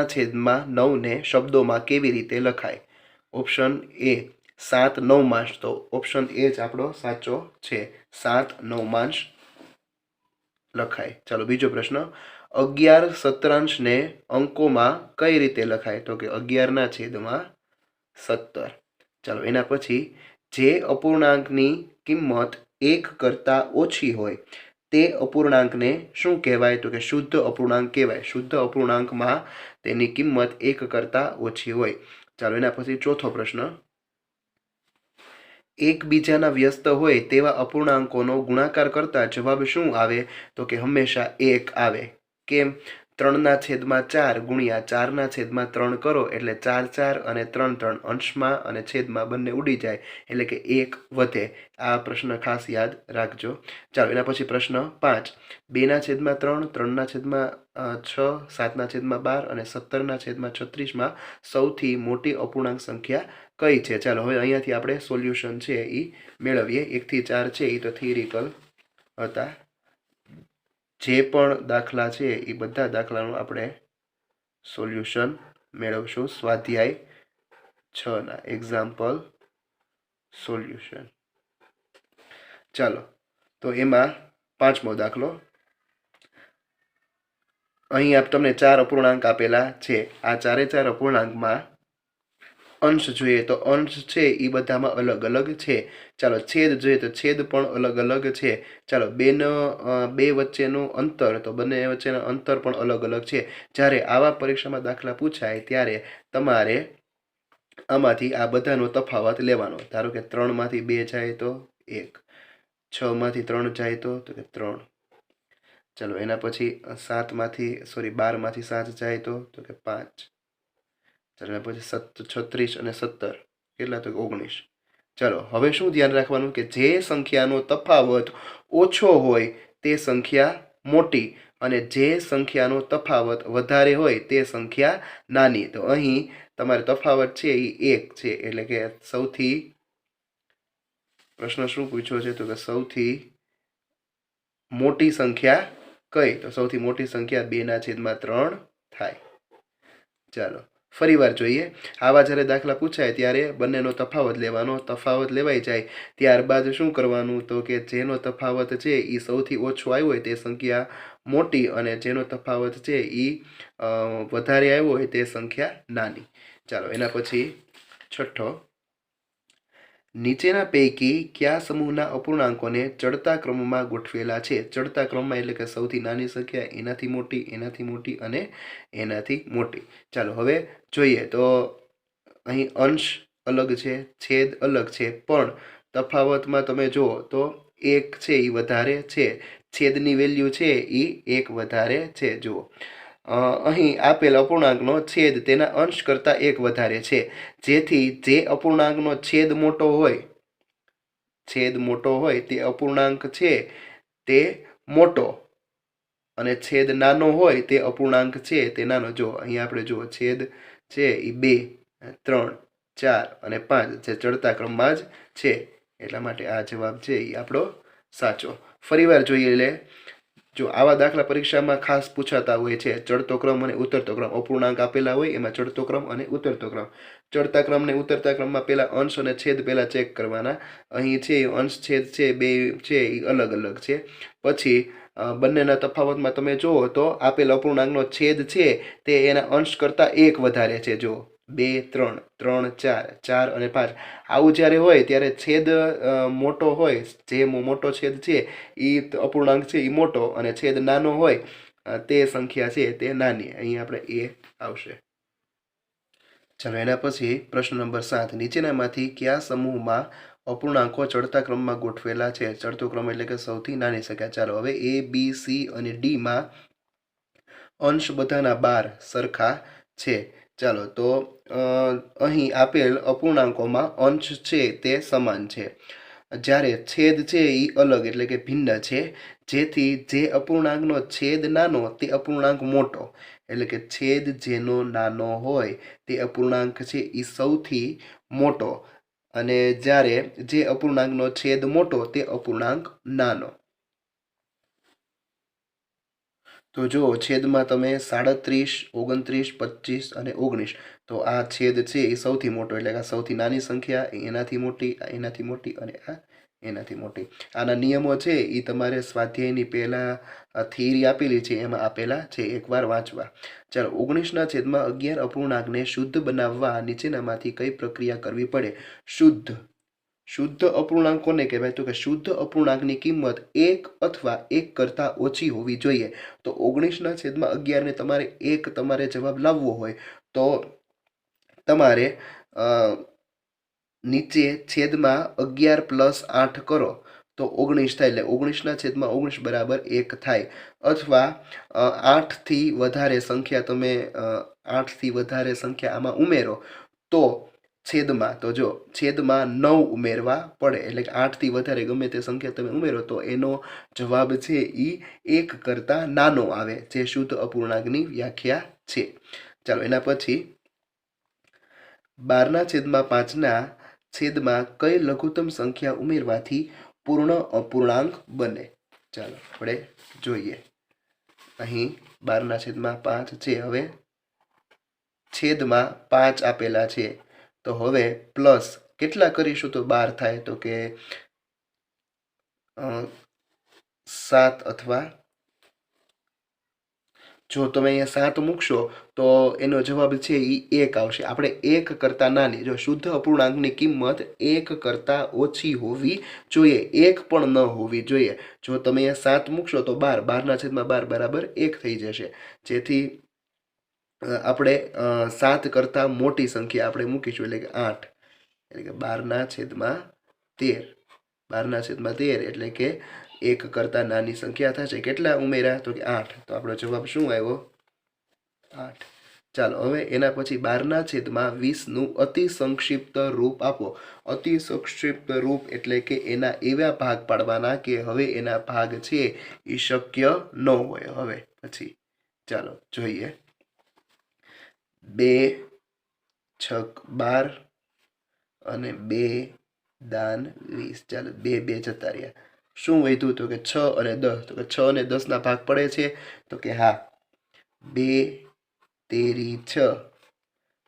છેદમાં 9 ને શબ્દોમાં કેવી રીતે લખાય? ઓપ્શન એ 7 9 તો ઓપ્શન એ જ આપણો સાચો છે, 7 9 લખાય। ચાલો બીજો પ્રશ્ન, 11 શતરાંશને અંકોમાં કઈ રીતે લખાય? તો કે 11/17। ચાલો એના પછી, જે અપૂર્ણાંકની કિંમત 1 કરતાં ઓછી હોય તે અપૂર્ણાંકને શું કહેવાય? તો કે શુદ્ધ અપૂર્ણાંક કહેવાય। શુદ્ધ અપૂર્ણાંકમાં તેની કિંમત 1 કરતાં ઓછી હોય। ચાલો એના પછી ચોથો પ્રશ્ન, એકબીજાના વ્યસ્ત હોય તેવા અપૂર્ણાંકોનો ગુણાકાર કરતા જવાબ શું આવે? તો કે હંમેશા 1 આવે। કેમ? 3/4 ગુણ્યા 4/3 કરો એટલે 4 4 અને 3 3 અંશમાં અને છેદમાં બંને ઉડી જાય એટલે કે 1 વધે। આ પ્રશ્ન ખાસ યાદ રાખજો। ચાલો એના પછી પ્રશ્ન 5, 2/3 3/6 7/12 અને 17/36 સૌથી મોટી અપૂર્ણાંક સંખ્યા કઈ છે? ચાલો હવે અહીંયાથી આપણે સોલ્યુશન છે એ મેળવીએ। 1 થી 4 છે એ તો થિયરિકલ હતા, જે પણ દાખલા છે એ બધા દાખલાનું આપણે સોલ્યુશન મેળવશું। સ્વાધ્યાય 6 એક્ઝામ્પલ સોલ્યુશન। ચાલો તો એમાં પાંચમો દાખલો, અહીં તમને 4 અપૂર્ણાંક આપેલા છે। આ 4 અપૂર્ણાંકમાં અંશ જોઈએ તો અંશ છે એ બધામાં અલગ અલગ છે। ચાલો છેદ જોઈએ તો છેદ પણ અલગ અલગ છે। ચાલો બે વચ્ચેનું અંતર, તો બંને વચ્ચેનું અંતર પણ અલગ અલગ છે। જ્યારે આવા પરીક્ષામાં દાખલા પૂછાય ત્યારે તમારે આમાંથી આ બધાનો તફાવત લેવાનો। ધારો કે 3 માંથી 2 જાય તો 1, 6 માંથી 3 જાય તો કે 3। ચાલો એના પછી 12 માંથી 7 જાય તો કે 5। ચાલો એના પછી 36 અને 17 કેટલા? તો 19। ચાલો હવે શું ધ્યાન રાખવાનું કે જે સંખ્યાનો તફાવત ઓછો હોય તે સંખ્યા મોટી અને જે સંખ્યાનો તફાવત વધારે હોય તે સંખ્યા નાની। તો અહીં તમારે તફાવત છે એ 1 છે એટલે કે સૌથી, પ્રશ્ન શું પૂછ્યો છે? તો કે સૌથી મોટી સંખ્યા કઈ? તો સૌથી મોટી સંખ્યા 2/3 થાય। ચાલો ફરીવાર જોઈએ, આવા જ્યારે દાખલા પૂછાય ત્યારે બંનેનો તફાવત લેવાનો। તફાવત લેવાઈ જાય ત્યારબાદ શું કરવાનું? તો કે જેનો તફાવત છે એ સૌથી ઓછો આવ્યો હોય તે સંખ્યા મોટી અને જેનો તફાવત છે એ વધારે આવ્યો હોય તે સંખ્યા નાની। ચાલો એના પછી છઠ્ઠો, નીચેના પૈકી કયા સમૂહના અપૂર્ણાંકોને ચડતા ક્રમમાં ગોઠવેલા છે? ચડતા ક્રમમાં એટલે કે સૌથી નાની સંખ્યા, એનાથી મોટી, એનાથી મોટી અને એનાથી મોટી। ચાલો હવે જોઈએ તો અહીં અંશ અલગ છે, છેદ અલગ છે, પણ તફાવતમાં તમે જુઓ તો 1 છે એ વધારે છે, છેદની વેલ્યુ છે એ 1 વધારે છે। જુઓ અહીં આપેલ અપૂર્ણાંકનો છેદ તેના અંશ કરતાં 1 વધારે છે, જેથી જે અપૂર્ણાંકનો છેદ મોટો હોય તે અપૂર્ણાંક છે તે મોટો અને છેદ નાનો હોય તે અપૂર્ણાંક છે તે નાનો। જો અહીં આપણે જુઓ છેદ છે એ 2 3 4 અને 5 જે ચડતા ક્રમમાં જ છે, એટલા માટે આ જવાબ છે એ આપણો સાચો। ફરીવાર જોઈએ લે, જો આવા દાખલા પરીક્ષામાં ખાસ પૂછાતા હોય છે, ચડતો ક્રમ અને ઉતરતો ક્રમ, અપૂર્ણાંક આપેલા હોય એમાં ચડતો ક્રમ અને ઉતરતો ક્રમ। ચડતા ક્રમ ને ઉતરતા ક્રમમાં પહેલા અંશ અને છેદ પહેલા ચેક કરવાના। અહીં છે અંશ છેદ છે બે છે એ અલગ અલગ છે, પછી બંનેના તફાવતમાં તમે જુઓ તો આપેલ અપૂર્ણાંકનો છેદ છે તે એના અંશ કરતાં 1 વધારે છે। જો 2 3 3 4 4 અને 5 આવું જ્યારે હોય ત્યારે છેદ મોટો હોય, જે મોટો છેદ છે એ અપૂર્ણાંક છે એ મોટો અને છેદ નાનો હોય તે સંખ્યા છે તે નાની। અહીં આપણે એ આવશે। ચાલો એના પછી પ્રશ્ન નંબર 7, નીચેનામાંથી કયા સમૂહમાં અપૂર્ણાંકો ચડતા ક્રમમાં ગોઠવેલા છે? ચડતો ક્રમ એટલે કે સૌથી નાની સંખ્યા। ચાલો હવે A B C અને D માં અંશ બધાના 12 સરખા છે। ચાલો તો અહીં આપેલ અપૂર્ણાંકોમાં અંશ છે તે સમાન છે, જ્યારે છેદ છે એ અલગ એટલે કે ભિન્ન છે, જેથી જે અપૂર્ણાંકનો છેદ નાનો તે અપૂર્ણાંક મોટો એટલે કે છેદ જેનો નાનો હોય તે અપૂર્ણાંક છે એ સૌથી મોટો અને જ્યારે જે અપૂર્ણાંકનો છેદ મોટો તે અપૂર્ણાંક નાનો। તો જો છેદમાં તમે 37, 29, 25 અને 19, તો આ છેદ છે એ સૌથી મોટો, એટલે કે આ સૌથી નાની સંખ્યા, એનાથી મોટી, આ એનાથી મોટી અને આ એનાથી મોટી. આના નિયમો છે એ તમારે સ્વાધ્યાયની પહેલાં થિયરી આપેલી છે એમાં આપેલા છે, એકવાર વાંચવા. ચાલો, 19/11 અપૂર્ણાંકને શુદ્ધ બનાવવા નીચેનામાંથી કઈ પ્રક્રિયા કરવી પડે? શુદ્ધ અપૂર્ણાંક કોને કહેવાય? તો કે શુદ્ધ અપૂર્ણાંકની કિંમત 1 અથવા 1 કરતાં ઓછી હોવી જોઈએ. તો 19/11 ને તમારે જવાબ લાવવો હોય તો તમારે નીચે છેદમાં 11 + 8 કરો તો 19 થાય, એટલે 19/19 બરાબર 1 થાય. અથવા 8થી વધારે સંખ્યા તમે 8થી વધારે સંખ્યા આમાં ઉમેરો તો છેદમાં, તો જો છેદમાં 9 ઉમેરવા પડે, એટલે કે 8થી વધારે ગમે તે સંખ્યા તમે ઉમેરો તો એનો જવાબ છે એ 1 કરતાં નાનો આવે, જે શુદ્ધ અપૂર્ણાંકની વ્યાખ્યા છે. ચાલો, એના પછી 12/5ના છેદમાં કઈ લઘુત્તમ સંખ્યા ઉમેરવાથી પૂર્ણ અપૂર્ણાંક બને? ચાલો આપણે જોઈએ. અહીં 12/5 છે, હવે છેદમાં 5 આપેલા છે, તો હવે પ્લસ કેટલા કરીશું તો 12 થાય? તો કે 7, અથવા જો તમે અહીંયા 7 મૂકશો તો એનો જવાબ છે એ 1 આવશે. આપણે 1 કરતાં નાની, જો શુદ્ધ અપૂર્ણાંકની કિંમત 1 કરતાં ઓછી હોવી જોઈએ, 1 પણ ન હોવી જોઈએ. જો તમે અહીંયા 7 મૂકશો તો 12, 12/12 બરાબર 1 થઈ જશે. જેથી આપણે 7 કરતાં મોટી સંખ્યા આપણે મૂકીશું, એટલે કે 8, એટલે કે 12/13, 12/13 એટલે કે 1 કરતાં નાની સંખ્યા થશે. કેટલા ઉમેર્યા? તો કે 8. તો આપણો જવાબ શું આવ્યો? 8. ચાલો, હવે એના પછી 12/20નું અતિ સંક્ષિપ્ત રૂપ આપો. અતિ સંક્ષિપ્ત રૂપ એટલે કે એના એવા ભાગ પાડવાના કે હવે એના ભાગ છે એ શક્ય ન હોય. હવે પછી ચાલો જોઈએ. 2 છક 12 અને 2 દાન 20. ચાલો, 2 2 જતા રહ્યા. શું વધ્યું? તો કે 6 અને 10. તો કે 6 અને 10ના ભાગ પડે છે? તો કે હા. 2 તેરી 6,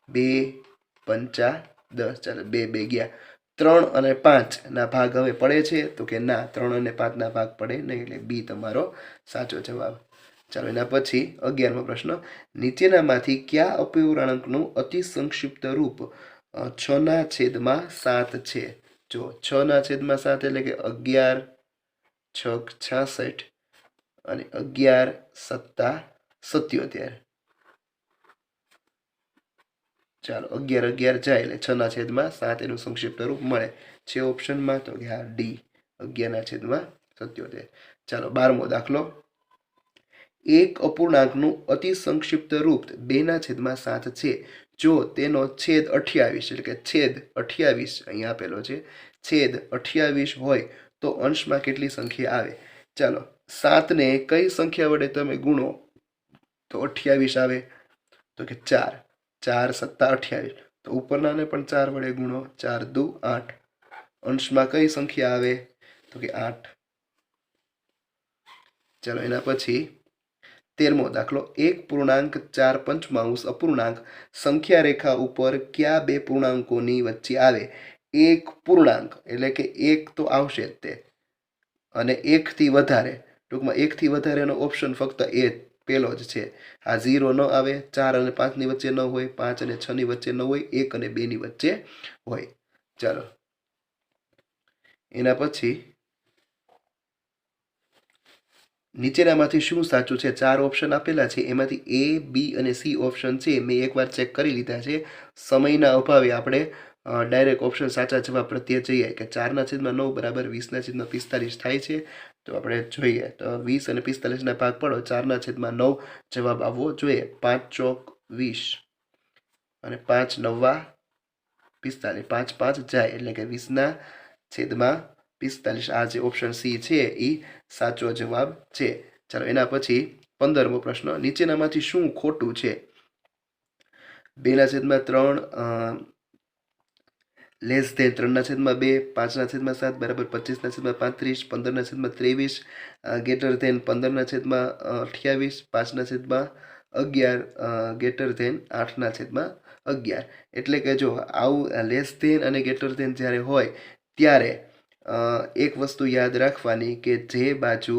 2 પંચા 10. ચાલો, 2 2 ગયા. 3 અને 5ના ભાગ હવે પડે છે? તો કે ના, 3 અને 5ના ભાગ પડે નહીં, એટલે બી તમારો સાચો જવાબ. ચાલો, એના પછી 11મો પ્રશ્ન. નીચેનામાંથી કયા અપૂર્ણાંકનું અતિ સંક્ષિપ્ત રૂપ 6/7 છે? જો 6/7 એટલે કે 11 છક 66 અને 11 સત્તા 77. ચાલો, 11 11 જાય એટલે 6/7 એનું સંક્ષિપ્ત રૂપ મળે છે ઓપ્શનમાં. તો કે હા, ડી, 11/77. ચાલો, 12મો દાખલો. એક અપૂર્ણાંકનું અતિ સંક્ષિપ્ત રૂપ 2/7 છે. જો તેનો છેદ 28, એટલે કે છેદ 28 અહીંયા આપેલો છે, છેદ 28 હોય તો અંશમાં કેટલી સંખ્યા આવે? ચાલો, 7ને કઈ સંખ્યા વડે તમે ગુણો તો 28 આવે? તો કે 4, 4 સત્તા 28. તો ઉપરનાને પણ 4 વડે ગુણો, 4 દુ 8. અંશમાં કઈ સંખ્યા આવે? તો કે 8. ચાલો, એના પછી 13મો દાખલો. 1.4 અપૂર્ણાંક સંખ્યા રેખા ઉપર કયા બે પૂર્ણાંકોની વચ્ચે આવે? એક પૂર્ણાંક એટલે કે 1 તો આવશે જ તે, અને 1થી વધારે, ટૂંકમાં 1થી વધારેનો ઓપ્શન ફક્ત એ પેલો જ છે. આ 0 ન આવે, 4 અને 5ની વચ્ચે ન હોય, 5 અને 6ની વચ્ચે ન હોય, 1 અને 2ની વચ્ચે હોય. ચાલો, એના પછી નીચેનામાંથી શું સાચું છે? 4 ઓપ્શન આપેલા છે, એમાંથી એ, બી અને સી ઓપ્શન છે મેં એકવાર ચેક કરી લીધા છે. સમયના અભાવે આપણે ડાયરેક્ટ ઓપ્શન સાચા જવાબ પ્રત્યે જઈએ કે 4/9 બરાબર 20/45 થાય છે. તો આપણે જોઈએ તો 20 અને 45ના ભાગ પડો, 4/9 જવાબ આવવો જોઈએ. 5 ચોક 20 અને 5 9 45, 5 5 જાય એટલે કે 20/45. આ જે ઓપ્શન સી છે એ સાચો જવાબ છે. ચાલો, એના પછી 15મો પ્રશ્ન. નીચેનામાંથી શું ખોટું છે? 2/3 લેસ ધેન 3/2, 5/7 બરાબર 25/35, 15/23, ગેટર ધેન 15/28, 5/11, ગેટર ધેન 8/11. એટલે કે જો આવું લેસ ધેન અને ગેટર ધેન જ્યારે હોય ત્યારે એક વસ્તુ યાદ રાખવાની કે જે બાજુ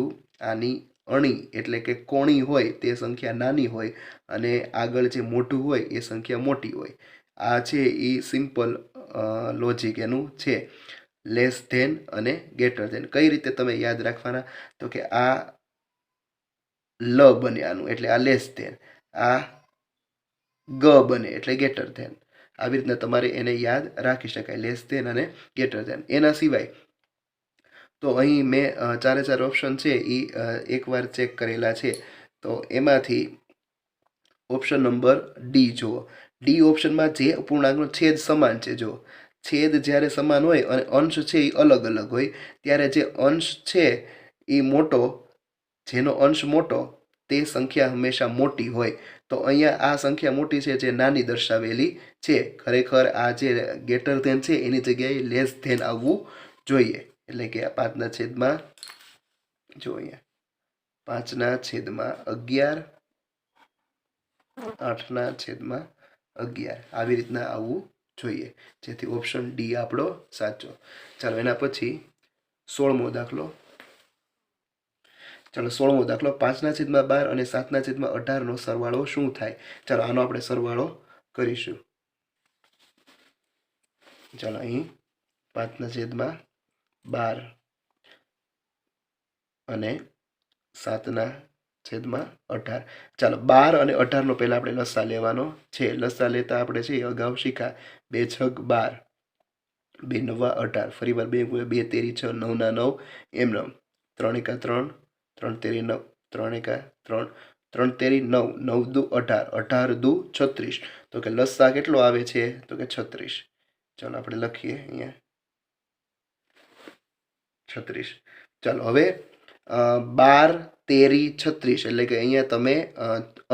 આની અણી એટલે કે કોણી હોય તે સંખ્યા નાની હોય અને આગળ જે મોટું હોય એ સંખ્યા મોટી હોય. આ છે એ સિમ્પલ લોજિક એનું છે લેસ ધેન અને ગેટર ધેન. કઈ રીતે તમે યાદ રાખવાના તો કે આ લ બને આનું એટલે આ લેસ ધેન, આ ગ બને એટલે ગેટર ધેન. આવી રીતના તમારે એને યાદ રાખી શકાય લેસ ધેન અને ગેટર ધેન. એના સિવાય તો અહીં મેં 4 ઓપ્શન છે એ એકવાર ચેક કરેલા છે. તો એમાંથી ઓપ્શન નંબર ડી જુઓ. ડી ઓપ્શનમાં જે અપૂર્ણાંકનો છેદ સમાન છે, જો છેદ જ્યારે સમાન હોય અને અંશ છે એ અલગ અલગ હોય ત્યારે જે અંશ છે એ મોટો, જેનો અંશ મોટો તે સંખ્યા હંમેશા મોટી હોય. તો અહીંયા આ સંખ્યા મોટી છે જે નાની દર્શાવેલી છે. ખરેખર આ જે ગેટર ધેન છે એની જગ્યાએ લેસ ધેન આવવું જોઈએ. એટલે કે 5/11, જો અહીંયા 5/11, 8/11 આવી રીતના આવવું જોઈએ, જેથી ઓપ્શન ડી આપણો સાચો. ચાલો એના પછી 16મો દાખલો. ચાલો 16મો દાખલો, 5/12 અને 7/18 સરવાળો શું થાય? ચાલો આનો આપણે સરવાળો કરીશું. ચાલો અહીં 5/12 અને 7/18. ચાલો 12 અને 18 પહેલા આપણે લસા લેવાનો છે. લસા લેતા આપણે છે અગાઉ શીખા 2 × 6 = 12, 2 × 9 = 18, ફરી વાર 2 × 2 = 3, 9 × 9 એમ 3 × 3 = 3, 3 × 3 = 9, 3 × 3 = 9, 9 × 2 = 18, 18 × 2 = 36. તો કે લસા કેટલો આવે છે તો કે 36. ચાલો આપણે લખીએ અહીંયા 36. ચાલો હવે 12, 13, 36 એટલે કે અહીંયા તમે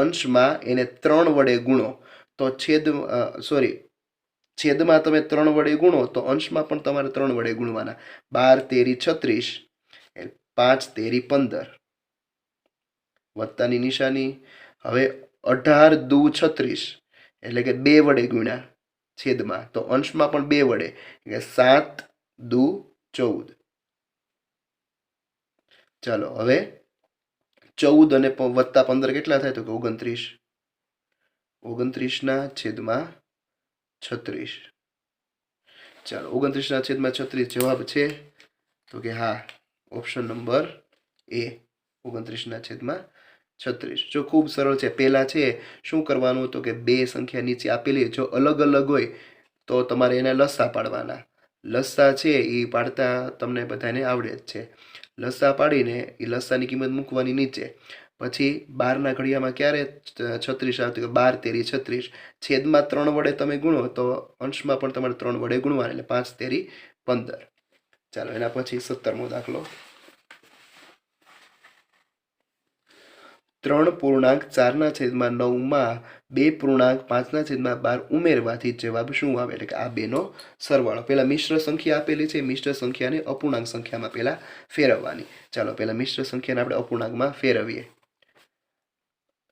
અંશમાં એને 3 વડે ગુણો તો છેદમાં તમે 3 વડે ગુણો તો અંશમાં પણ તમારે 3 વડે ગુણવાના. 12, 13, 36, 5, 13, 15 વત્તાની નિશાની. હવે 18, 2, 36 એટલે કે 2 વડે ગુણ્યા છેદમાં, તો અંશમાં પણ 2 વડે એટલે 7, 2, 14. ચાલો હવે 14 અને +15 કેટલા થાય તો કે 29. 29/36. ચાલો 29/36 જવાબ છે તો કે હા, ઓપ્શન નંબર એ 29/36. જો ખૂબ સરળ છે. પહેલા છે શું કરવાનું તો કે બે સંખ્યા નીચે આપેલી જો અલગ અલગ હોય તો તમારે એને લસા પાડવાના. લસા છે એ પાડતા તમને બધાને આવડે જ છે. લસા પાડીને એ લસાની કિંમત મૂકવાની નીચે. પછી 12ના ઘડિયામાં ક્યારે 36 આવતું કે 12, 13, 36. છેદમાં 3 વડે તમે ગુણો તો અંશમાં પણ તમારે 3 વડે ગુણવાના એટલે 5, 13, 15. ચાલો એના પછી 17મો દાખલો. 3.4/9માં 2.5/12 ઉમેરવાથી જવાબ શું આવે? એટલે કે આ બેનો સરવાળો. પહેલા મિશ્ર સંખ્યા આપેલી છે, મિશ્ર સંખ્યાને અપૂર્ણાંક સંખ્યામાં પહેલા ફેરવવાની. ચાલો પહેલા મિશ્ર સંખ્યાને આપણે અપૂર્ણાંકમાં ફેરવીએ.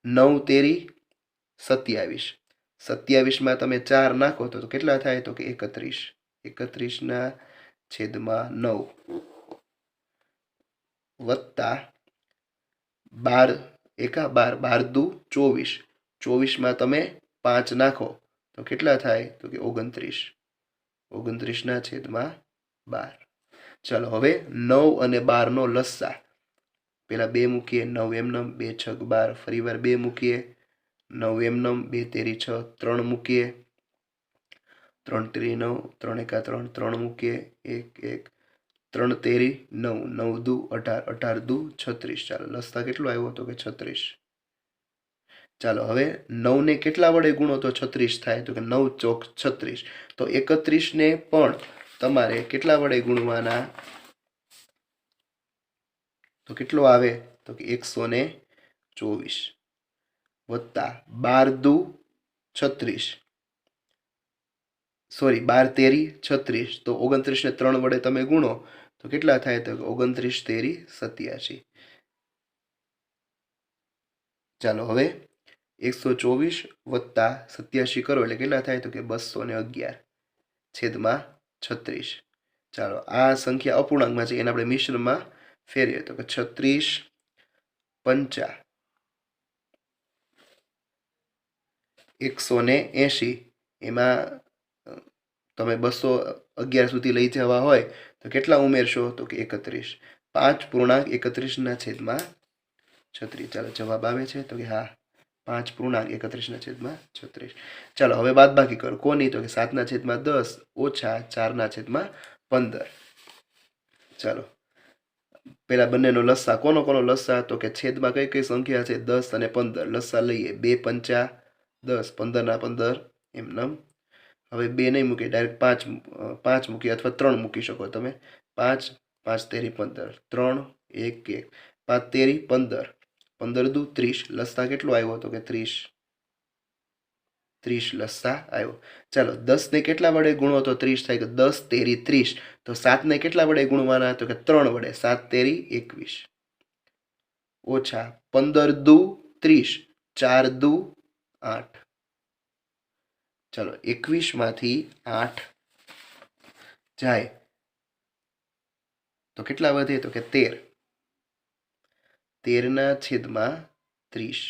9, 13, 27. 27માં તમે 4 નાખો તો કેટલા થાય તો કે 31. 31/9 વત્તા 12, 12, 12 × 2 = 24. 24માં તમે 5 નાખો તો કેટલા થાય તો કે 29. 29/12. ચાલો હવે 9 અને 12નો લસા. પહેલા 2 મૂકીએ, 9 એમનેમ, 2 × 6 = 12, ફરી વાર 2 મૂકીએ, 9 એમનેમ, 2 × 3 = 6, 3 મૂકીએ, 3 × 3 = 9, 3 × 1 = 3, 3 મૂકીએ, 1, 1, 3 × 13 = 9, 9 × 2 = 18, 18 × 2 = 36. ચાલો લસા કેટલો આવ્યો તો કે 36. ચાલો હવે 9 ને કેટલા વડે ગુણો તો 36 થાય તો કે 9 × 4 = 36. તો 31 ને પણ તમારે કેટલા વડે ગુણવાના તો કેટલો આવે તો કે 124 વત્તા 12 × 2 = 36. સોરી 12 તેરી 36, તો 29 ને 3 વડે તમે ગુણો તો કેટલા થાય? તો 29 તેરી 87. ચાલો હવે 124 વત્તા 87 કરો એટલે કેટલા થાય? તો કે 211 છેદમાં 36. ચાલો આ સંખ્યા અપૂર્ણાંકમાં છે એને આપણે મિશ્રમાં ફેરવીએ તો કે 36 પંચા 180, એમાં તમે 211 સુધી લઈ જવા હોય તો કેટલા ઉમેરશો? તો કે 31. 5.31 છેદમાં 36. ચાલો જવાબ આવે છે તો કે હા, 5.31 છેદમાં 36. ચાલો હવે બાદબાકી કરો. કોની? તો કે 7 છેદમાં 10 ઓછા 4 છેદમાં 15. ચાલો પેલા બંનેનો લસ્સા. કોનો કોનો લસ્સા? તો કે છેદમાં કઈ કઈ સંખ્યા છે? 10 અને 15. લસ્સા લઈએ. 2 પંચા 10, 15 15 એમનેમ. હવે 2 નહીં મૂકીએ, ડાયરેક્ટ 5 મૂકીએ અથવા 3 મૂકી શકો તમે. 5 5 તેરી 15, 3 1 1, 5 તેરી 15, 15 દુ 30. લસા કેટલો આવ્યો? તો કે 30 લસા આવ્યો. ચાલો 10 ને કેટલા વડે ગુણો તો 30 થાય? તો 10 તેરી 30. તો 7 ને કેટલા વડે ગુણવાના? તો કે 3 વડે. 7 તેરી 21 ઓછા 15 દુ 30, 4 દુ 8. ચાલો 21 માંથી 8 જાય તો કેટલા વધે? તો કે 13. 13 છેદમાં 30.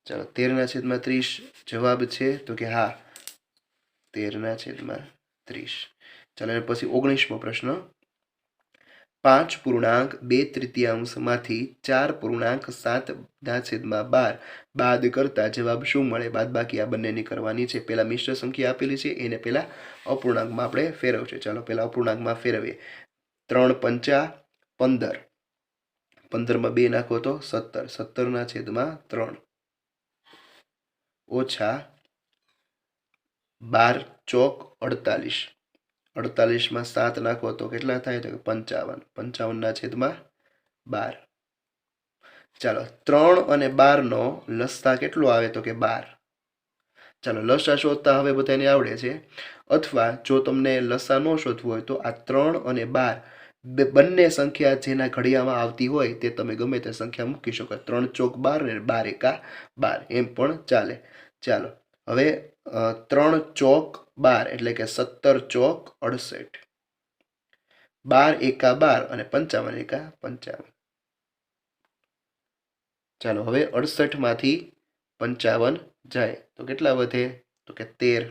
ચાલો 13 છેદમાં 30 જવાબ છે તો કે હા, 13 છેદમાં 30. ચાલો અને પછી 19મો પ્રશ્ન. 5.2 માંથી 4.7 છેદમાં 12 બાદ કરતા જવાબ શું મળે? બાદબાકી આ બંનેની કરવાની છે. પેલા મિશ્ર સંખ્યા આપેલી છે એને પેલા અપૂર્ણાંકમાં આપણે ફેરવશે. ચાલો પેલા અપૂર્ણાંકમાં ફેરવીએ. 3 પંચા 15, 15માં 2 નાખો તો 17, 17 છેદમાં 3 ઓછા 12 ચોક 48, 48માં 7 નાખો તો કેટલા થાય? તો 55, 55 છેદમાં 12. ચાલો 3 અને 12 નો લસા કેટલો આવે? તો કે 12. ચાલો લસા શોધતા હવે બધાને આવડે છે. અથવા જો તમને લસા ન શોધવું હોય તો આ 3 અને 12 બંને સંખ્યા જેના ઘડિયામાં આવતી હોય તે તમે ગમે તે સંખ્યા મૂકી શકો. 3 ચોક 12 ને 12 એકા 12 એમ પણ ચાલે. ચાલો હવે 3 ચોક 12 એટલે કે 17 ચોક 68, 12 એકા 12 અને 55 એકા 55. ચાલો હવે 68 માંથી 55 જાય તો કેટલા વધે? તો કે 13.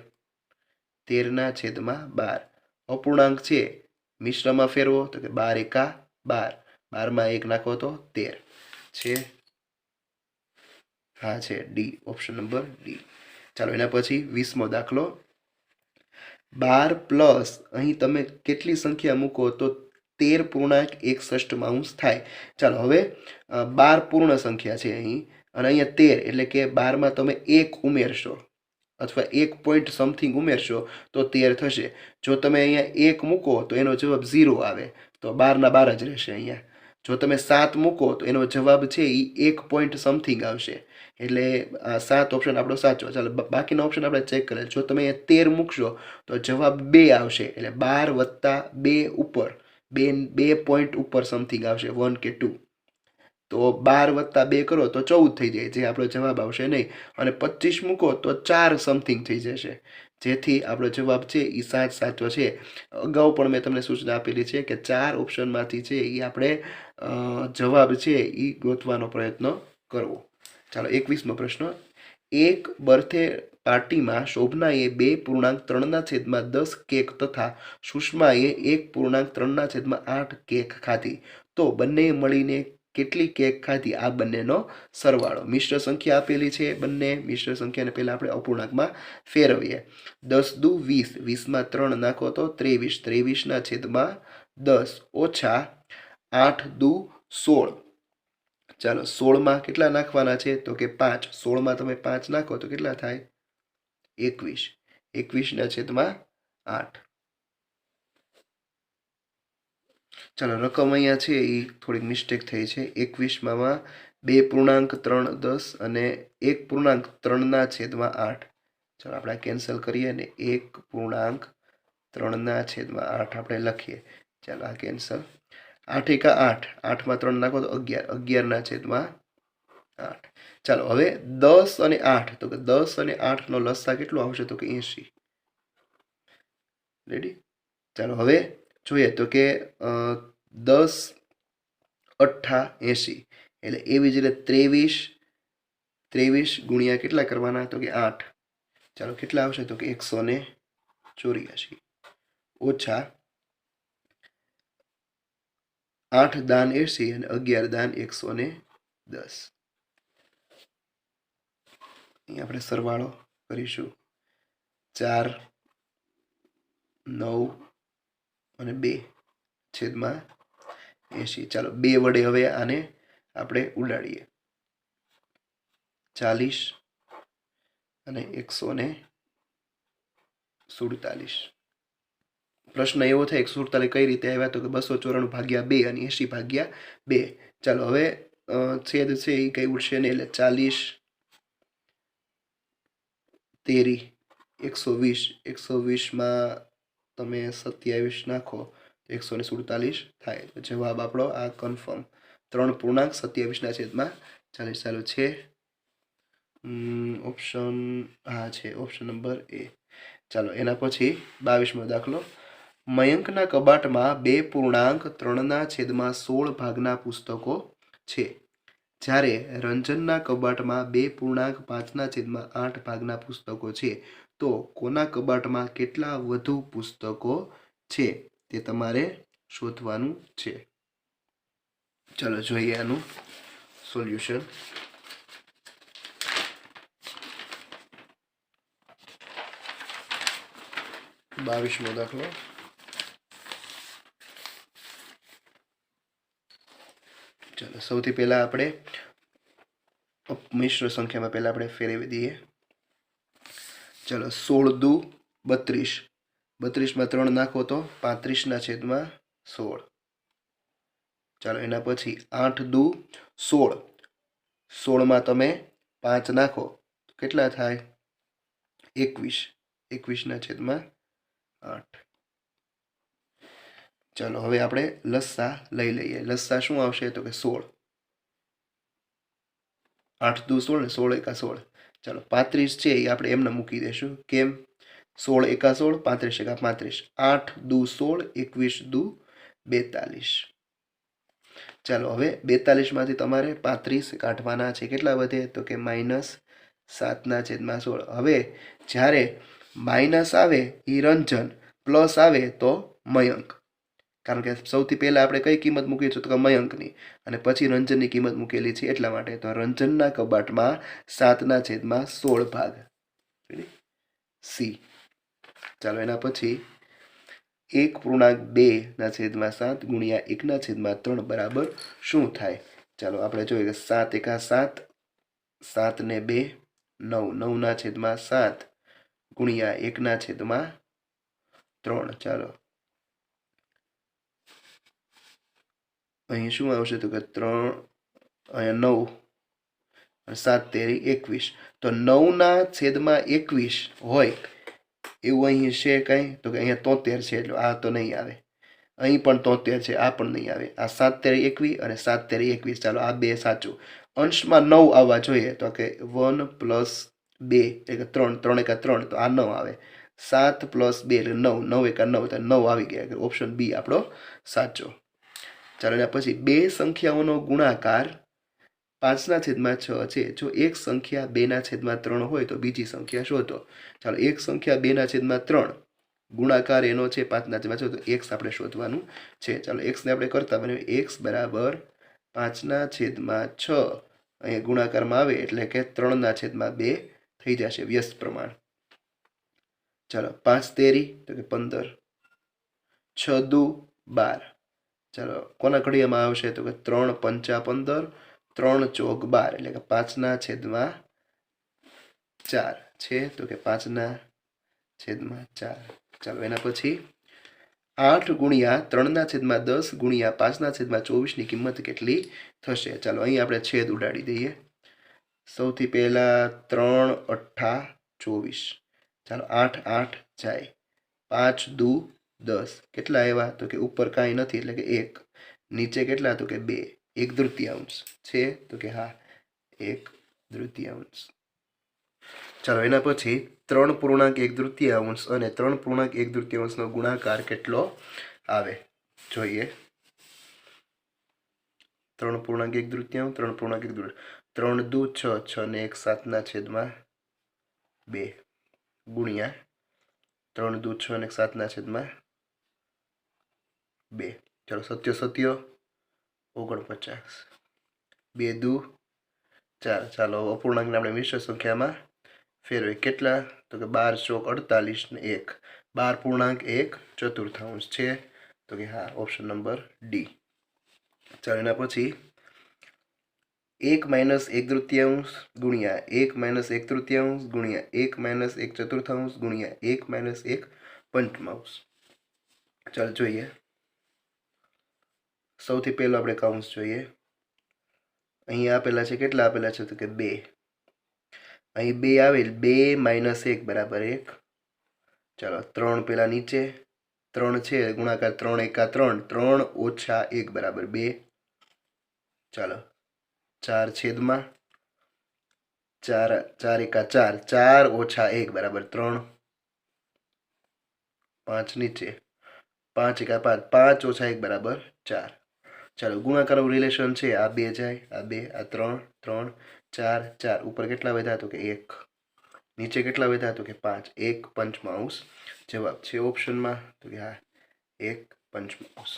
13 છેદમાં 12. અપૂર્ણાંક છે મિશ્રમાં ફેરવો તો કે 12 એકા 12, 12માં 1 નાખો તો 13 છે. હા છે ડી, ઓપ્શન નંબર ડી. ચાલો એના પછી 20મો દાખલો. 12 પ્લસ અહીં તમે કેટલી સંખ્યા મૂકો તો 13.61 થાય. ચાલો હવે 12 પૂર્ણ સંખ્યા છે અહીં અને અહીંયા 13 એટલે કે 12માં તમે 1 ઉમેરશો અથવા 1 પોઈન્ટ સમથિંગ ઉમેરશો તો 13 થશે. જો તમે અહીંયા 1 મૂકો તો એનો જવાબ 0 આવે, તો 12 ના 12 જ રહેશે. અહીંયા જો તમે 7 મૂકો તો એનો જવાબ છે એ 1 પોઈન્ટ સમથિંગ આવશે. એટલે 7 ઓપ્શન આપણો સાચો. ચાલો બાકીના ઓપ્શન આપણે ચેક કરીએ. જો તમે 13 મૂકશો તો જવાબ 2 આવશે. એટલે 12 વત્તા 2 ઉપર 2 પોઈન્ટ ઉપર સમથિંગ આવશે, 1 કે 2. તો 12 વત્તા 2 કરો તો 14 થઈ જાય, જે આપણો જવાબ આવશે નહીં. અને 25 મૂકો તો 4 સમથિંગ થઈ જશે, જેથી આપણો જવાબ છે એ સાચો છે. અગાઉ પણ મેં તમને સૂચના આપેલી છે કે 4 ઓપ્શનમાંથી છે એ આપણે જવાબ છે એ ગોતવાનો પ્રયત્ન કરવો. ચાલો 21મો પ્રશ્ન. એક બર્થડે પાર્ટીમાં શોભનાએ 2.3/10 કેક તથા સુષ્માએ 1.3/8 કેક ખાધી, તો બંને મળીને કેટલી કેક ખાધી? આ બંનેનો સરવાળો. મિશ્ર સંખ્યા આપેલી છે બંને. મિશ્ર સંખ્યાને પહેલા આપણે અપૂર્ણાંકમાં ફેરવીએ. 10 દુ 20, 20માં 3 નાખો તો 23, 23 છેદમાં 10 ઓછા 8 દુ 16. ચાલો 16માં કેટલા નાખવાના છે? તો કે 5. 16માં તમે 5 નાખો તો કેટલા થાય? 21, 21 છેદમાં 8. ચાલો રકમ અહીંયા છે એ થોડીક મિસ્ટેક થઈ છે. 21માં 2.310 અને 1.3/8. ચાલો આપણે કેન્સલ કરીએ ને 1.3/8 આપણે લખીએ. ચાલો આ કેન્સલ. 8 એકા 8, 8માં 3 નાખો તો 11, 11/8. ચાલો હવે 10 અને 8, તો કે 10 અને 8 નો લસા કેટલો આવશે? તો કે 80. રેડી? ચાલો હવે જોઈએ તો કે 10 અઠ્ઠા 80, એટલે એવી જ રીતે 23 ગુણ્યા કેટલા કરવાના? તો કે 8. ચાલો કેટલા આવશે? તો કે 184 ઓછા 8 દાન 80 અને 11 દાન 110. અહીં આપણે સરવાળો કરીશું. 4, 9 અને 2/80. ચાલો 2 વડે હવે આને આપણે ઉડાડીએ. 40 અને 147. પ્રશ્ન એવો થાય 147 કઈ રીતે આવ્યા? તો કે 294 ભાગ્યા 2 અને 80 ભાગ્યા 2. ચાલો હવે છેદ છે એ કઈ ઉડશે નહીં, એટલે 40 તેરી 120. 120માં તમે 27 નાખો તો 147 થાય. તો જવાબ આપણો આ કન્ફર્મ 3.27/40. ચાલો છે ઓપ્શન, હા છે ઓપ્શન નંબર એ. ચાલો એના પછી 22મો દાખલો. મયંકના કબાટમાં 2.3/16 ભાગના પુસ્તકો છે, જ્યારે રંજનના કબાટમાં 2.5/8 ભાગના પુસ્તકો છે. તો કોના કબાટમાં કેટલા વધુ પુસ્તકો છે તે તમારે શોધવાનું છે. ચાલો જોઈએ આનું સોલ્યુશન. બાવીસમો દાખલો. ચાલો સૌથી પહેલા આપણે મિશ્ર સંખ્યામાં પહેલા આપણે ફેરવી દઈએ. ચાલો 16 દુ 32. 32માં 3 નાખો તો 35/16. ચાલો એના પછી 8 દુ 16. 16માં તમે 5 નાખો તો કેટલા થાય? 21. 21/8. ચાલો હવે આપણે લસા લઈ લઈએ. લસા શું આવશે? તો કે 16. 8 દુ 16 ને 16 એકા 16. ચાલો 35 છે એ આપણે એમને મૂકી દઈશું. કેમ? 16 એકા 16, 35 એકા 35. 8 દુ 16, 21 દુ 42. ચાલો હવે 42માંથી તમારે 35 કાઢવાના છે. કેટલા વધે? તો કે -7/16. હવે જ્યારે માઇનસ આવે એ રંજન, પ્લસ આવે તો મયંક. કારણ કે સૌથી પહેલા આપણે કઈ કિંમત મૂકી છે? તો કે મયંકની, અને પછી રંજનની કિંમત મૂકેલી છે એટલા માટે. તો રંજનના કબાટમાં 7/16 ભાગ. સી. ચાલો એના પછી 1.2/7 ગુણ્યા 1/3 બરાબર શું થાય? ચાલો આપણે જોઈએ કે 7 એકા 7, 7 ને 2 9, 9/7 ગુણ્યા 1/3. ચાલો અહીં શું આવશે? તો કે 3, અહીંયા 9, 7 તેરી 21. તો 9/21 હોય એવું અહીં છે કંઈ? તો કે અહીંયા 73 છે, એટલે આ તો નહીં આવે. અહીં પણ 73 છે, આ પણ નહીં આવે. આ 7 તેરી 21 અને 7 તેરી 21. ચાલો આ બે સાચું. અંશમાં 9 આવવા જોઈએ. તો કે 1 + 2 એટલે 3, 3 એકા 3, તો આ 9 આવે. 7 + 2 એટલે 9, 9 એકા 9, તો 9 આવી ગયા. ઓપ્શન બી આપણો સાચો. ચાલો એના પછી બે સંખ્યાઓનો ગુણાકાર 5/6 છે. જો એક સંખ્યા 2/3 હોય તો બીજી સંખ્યા શોધો. ચાલો એક સંખ્યા 2/3, ગુણાકાર એનો છે 5/6, તો x આપણે શોધવાનું છે. ચાલો x ને આપણે કરતા બને x બરાબર 5/6. અહીંયા ગુણાકારમાં આવે એટલે કે 3/2 થઈ જશે વ્યસ્ત પ્રમાણ. ચાલો 5 તેરી તો કે 15, 6 દુ 12. ચાલો કોના ઘડિયામાં આવશે? તો કે 3 પંચા 15, 3 ચોક 12, એટલે કે 5/4 છે. તો કે 5/4. ચાલો એના પછી 8 ગુણ્યા 3/10 ગુણ્યા 5/24 ની કિંમત કેટલી થશે? ચાલો અહીં આપણે છેદ ઉડાડી દઈએ. સૌથી પહેલા 3 અઠ્ઠા 24. ચાલો 8 8 જાય, 5 દુ 10, કેટલા આવ્યા તો કે ઉપર કાંઈ નથી એટલે કે 1, નીચે કેટલા તો કે 2, 1/3 છે તો કે હા 1/3. ચાલો એના પછી 3.1/3 અને 3.1/3 નો ગુણાકાર કેટલો આવે જોઈએ. 3.1/3 3.1/3 3 દુ 6, 6 ને 1 7/2 ગુણ્યા 3 દુ 6 ને 7/2. ચાલો 7 7 49, 2 દુ 4. ચાલો અપૂર્ણાંકને આપણે મિશ્ર સંખ્યામાં ફેરવીએ, કેટલા તો કે 12 ચોક 48 ને 1, 12.1/4 છે તો કે હા ઓપ્શન નંબર ડી. ચાલો એના પછી 1 - 1/3 ગુણ્યા 1 - 1/3 ગુણ્યા 1 - 1/4 ગુણ્યા 1 - 1/5. ચાલો જોઈએ, સૌથી પહેલો આપણે કૌંસ જોઈએ. અહીંયા આપેલા છે, કેટલા આપેલા છે તો કે 2, અહીં 2 આવે 2 - 1 બરાબર 1. ચાલો 3 પેલા નીચે 3 છે ગુણાકાર 3 એકા 3, 3 ઓછા 1 બરાબર 2. ચાલો 4 છેદમાં 4, 4 એકા 4, 4 ઓછા 1 બરાબર 3. 5 નીચે 5 એકા 5, 5 ઓછા 1 બરાબર 4. ચાલો ગુણાકારનું રિલેશન છે, આ 2 જાય, આ 2, આ 3 3 4 4, ઉપર કેટલા વધ્યા તો કે 1, નીચે કેટલા વધ્યા તો કે 5, 1/5. જવાબ છે ઓપ્શનમાં તો કે હા 1/5.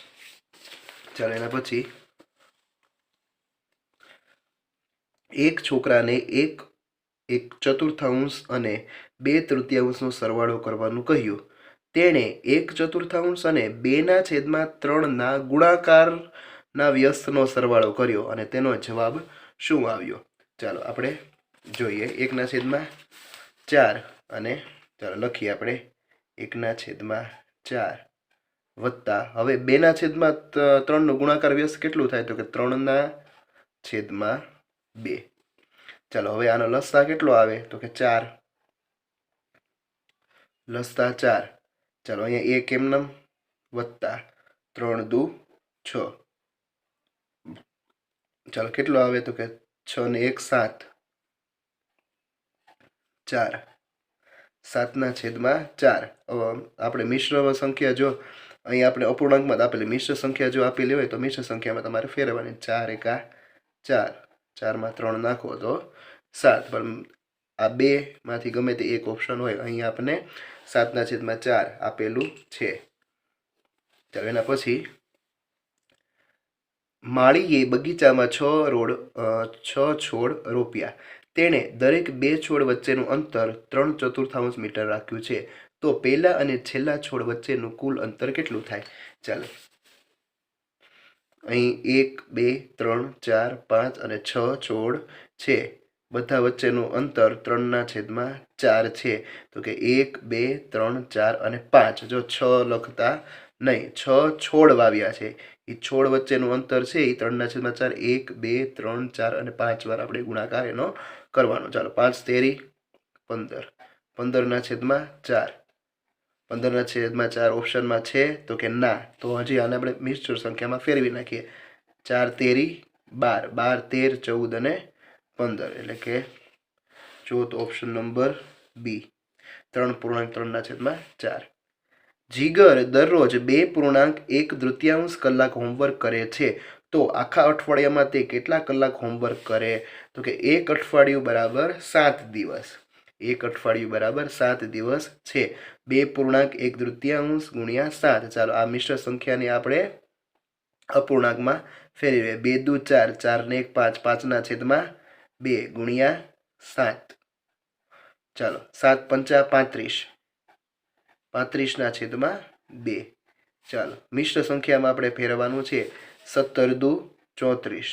ચાલો એના પછી એક છોકરાને 1/4 અને 2/3 સરવાળો કરવાનું કહ્યું. તેણે 1/4 અને 2/3 ગુણાકારના વ્યસ્તનો સરવાળો કર્યો અને તેનો જવાબ શું આવ્યો. ચાલો આપણે જોઈએ, 1/4 અને ચાલો લખીએ આપણે 1/4 વત્તા, હવે 2/3 નો ગુણાકાર વ્યસ્ત કેટલું થાય તો કે 3/2. ચાલો હવે આનો લસા કેટલો આવે તો કે 4, લસા 4. ચાલો અહીંયા 1 એમનેમ વત્તા 3 દુ 6. ચાલો કેટલો આવે તો કે 6 ને 1 7, 4, 7/4. આપણે મિશ્ર સંખ્યા જો અહીં આપણે અપૂર્ણાંકમાં આપેલી મિશ્ર સંખ્યા જો આપેલી હોય તો મિશ્ર સંખ્યામાં તમારે ફેરવવાની. 4 એકા 4, 4 માં 3 નાખો તો 7, પણ આ 2 માંથી ગમે તે એક ઓપ્શન હોય, અહીં આપણે 7/4 આપેલું છે. ચાલો એના પછી માળીએ બગીચામાં 6 છોડ રોપ્યા. તેણે દરેક 2 છોડ વચ્ચેનું અંતર 3/4 મીટર રાખ્યું છે, તો પહેલા અને છેલ્લા છોડ વચ્ચેનું કુલ અંતર કેટલું થાય. ચાલો અહીં 1 2 3 4 5 અને 6 છોડ છે, બધા વચ્ચેનું અંતર 3/4 છે તો કે 1 2 3 4 અને 5. જો 6 લખતા નહીં, 6 છોડ વાવ્યા છે, એ છોડ વચ્ચેનું અંતર છે એ 3/4, 1 2 3 4 અને 5 વાર આપણે ગુણાકાર એનો કરવાનો. ચાલો 5 તેરી 15, 15/4, 15/4 ઓપ્શનમાં છે તો કે ના, તો હજી આને આપણે મિશ્ર સંખ્યામાં ફેરવી નાખીએ. 4 તેરી 12, 12 13 14 અને 15, એટલે કે જો તો ઓપ્શન નંબર બી 3.3/4. જીગર દરરોજ 2.1/3 કલાક હોમવર્ક કરે છે, તો આખા અઠવાડિયામાં તે કેટલા કલાક હોમવર્ક કરે તો કે એક અઠવાડિયું બરાબર 7 દિવસ. એક અઠવાડિયું બરાબર 7 દિવસ છે. 2.1/3 ગુણ્યા 7. ચાલો આ મિશ્ર સંખ્યાને આપણે અપૂર્ણાંકમાં ફેરવીએ. 2 દુ 4, 4 ને 1 5, 5/2 ગુણ્યા 7. ચાલો 7 × 5 = 35, 35/2. ચાલો મિશ્ર સંખ્યામાં આપણે ફેરવવાનું છે. 17 દુ 34,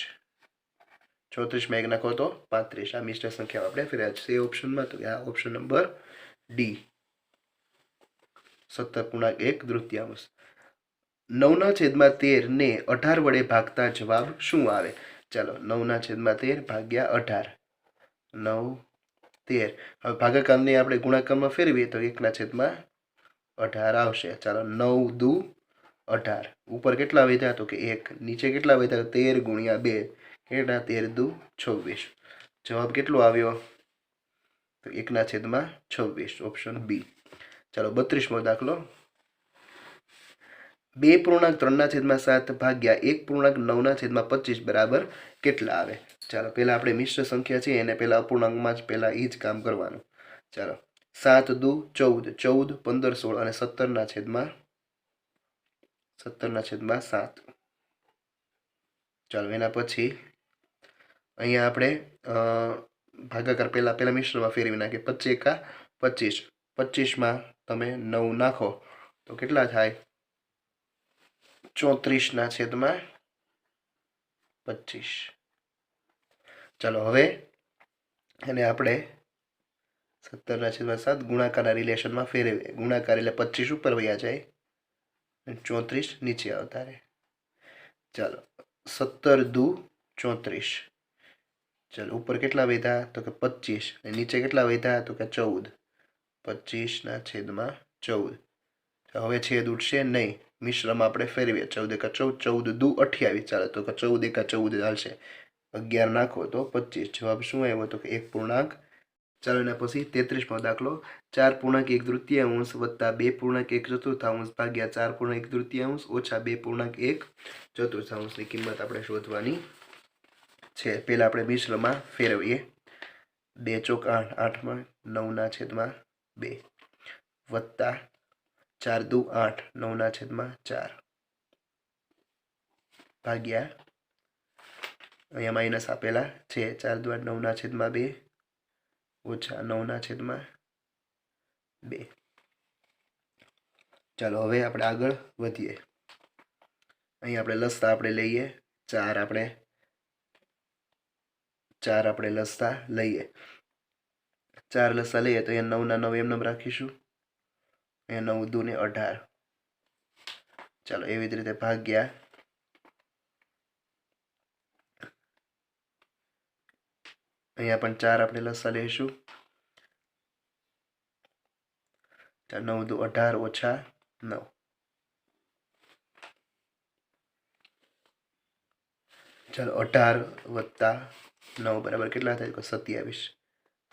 34 માં 1 નાખો તો 35. આ મિશ્ર સંખ્યામાં આપણે ફેરવ્યા છે ઓપ્શનમાં, તો આ ઓપ્શન નંબર ડી 17.1/3. 9/13 ને 18 વડે ભાગતા જવાબ શું આવે. ચાલો 9/13 ભાગ્યા 18, 9 13. હવે ભાગાકારને આપણે ગુણાકારમાં ફેરવીએ તો 1/18 આવશે. ચાલો 9 દુ 18. ઉપર કેટલા વધ્યા તો કે 1. નીચે કેટલા વધ્યા 13 ગુણ્યા 2 કેટલા 13 દુ 26. જવાબ કેટલો આવ્યો તો 1/26. Option B. ચાલો 32મો દાખલો. 2.3/7 ભાગ્યા 1.9/25 બરાબર કેટલા આવે? ચાલો પહેલાં આપણે મિશ્ર સંખ્યા છે એને પહેલાં અપૂર્ણાંકમાં જ પહેલાં એ જ કામ કરવાનું. ચાલો 7 દુ 14, 14, 15, 16 અને 17/7. ચાલો એના પછી અહીંયા આપણે ભાગાકાર પહેલાં મિશ્રમાં ફેરવી નાખીએ. 25 એકા 25. 25માં તમે 9 નાખો તો કેટલા થાય 34/25. ચાલો હવે એને આપણે 17/7 ગુણાકારના રિલેશનમાં ફેરવીએ. ગુણાકાર એટલે 25 ઉપર વયા જાય અને 34 નીચે આવતા રહે. ચાલો 17 દુ 34. ચાલો ઉપર કેટલા વધ્યા તો કે 25 અને નીચે કેટલા વધ્યા તો કે 14. 25/14. હવે છેદ ઉઠશે નહીં. મિશ્રમાં આપણે ફેરવીએ. 14 એકા 14, 14 દુ 28. ચાલો તો કે 14 એકા 14 હાલશે. 11 નાખો તો 25. જવાબ શું આવ્યો તો કે 1. ચાલો એના પછી 33મો દાખલો. 4.1 વત્તા 2.1 ચતુર્થાંશ ભાગ્યા 4.1 ઓછા 2.1 ચતુર્થાંશની કિંમત આપણે શોધવાની છે. પહેલાં આપણે મિશ્રમાં ફેરવીએ. 2 ચોક 8, 8માં 9/2 વત્તા 4 દુ 8, 9/4 ભાગ્યા અહીંયા માઇનસ આપેલા છે 4 દુ 8, 9/2 ઓછા 9/2. ચાલો હવે આપણે આગળ વધીએ. અહીં આપણે લસતા આપણે લઈએ 4. આપણે લસતા લઈએ. 4 લસતા લઈએ તો અહીંયા 9 ના 9 એમ રાખીશું. અહીંયા 9 દુ ને 18. ચાલો એવી જ રીતે ભાગ્યા અહીંયા પણ 4 આપણે લસા લઈશું. 9 દુ 18 ઓછા 9. ચાલો 18 વત્તા 9 બરાબર કેટલા થાય તો 27.